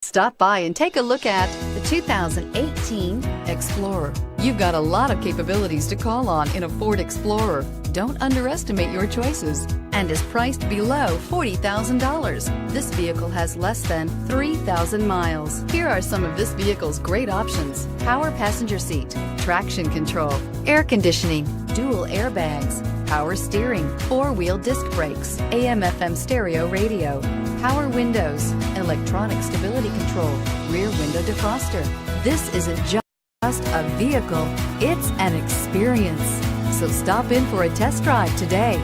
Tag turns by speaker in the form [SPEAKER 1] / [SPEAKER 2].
[SPEAKER 1] Stop by and take a look at the 2018 Explorer. You've got a lot of capabilities to call on in a Ford Explorer. Don't underestimate your choices, and is priced below $40,000. This vehicle has less than 3,000 miles. Here are some of this vehicle's great options: power passenger seat, traction control, air conditioning, dual airbags, power steering, four-wheel disc brakes, AM/FM stereo radio, power windows, electronic stability control, rear window defroster. This isn't just a vehicle, it's an experience. So stop in for a test drive today.